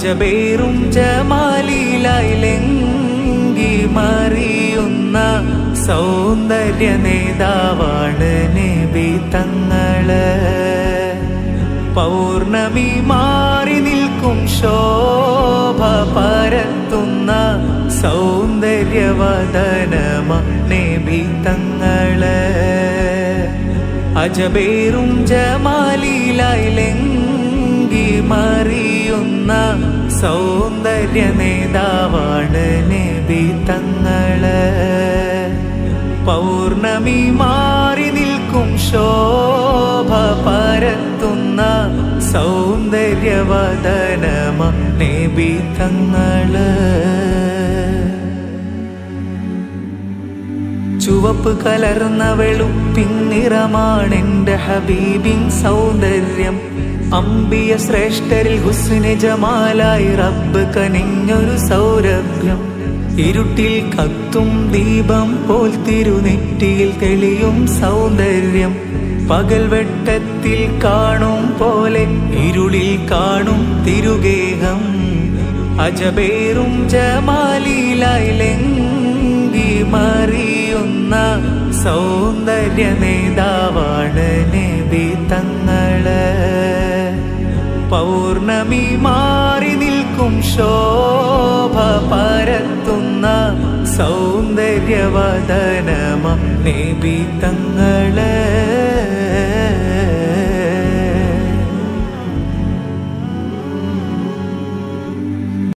അജബേറും ജമാലിലായിലെങ്കി മറിയുന്ന സൗന്ദര്യ നേതാവാണ് നബി തങ്ങള്. പൗർണമി മാറി നിൽക്കും ശോഭ പരത്തുന്ന സൗന്ദര്യവദനമ നബി തങ്ങള്. അജബേറും ജമാലിലായിലെങ്കി മറിയുന്ന സൗന്ദര്യ നേതാവാണ് നബി തങ്ങള്. പൗർണമി മാറി നിൽക്കും ശോഭ പരത്തുന്ന സൗന്ദര്യവദനമ നബി തങ്ങള്. ചുവപ്പ് കലർന്ന വെളുപ്പിൻ നിറമാണെന്റെ ഹബീബിൻ സൗന്ദര്യം. അംബിയ ശ്രേഷ്ഠരിൽ ഹുസ്നെ ജമാലായി റബ്ബ് കനിഞ്ഞൊരു സൗരഭ്യം. ഇരുട്ടിൽ കത്തും ദീപം പോൽ തിരുനെറ്റിയിൽ തെളിയും സൗന്ദര്യം. പകൽ വെട്ടത്തിൽ കാണും പോലെ ഇരുളിൽ കാണും തിരുഗേഹം. അജബേറും ജമാലിലായിലെങ്കി മറിയുന്ന സൗന്ദര്യ നേതാവാണ് നബി തങ്ങള്. പൗർണമി മാറി നിൽക്കും ശോഭ പരത്തുന്ന സൗന്ദര്യവദനമ നബി തങ്ങള്.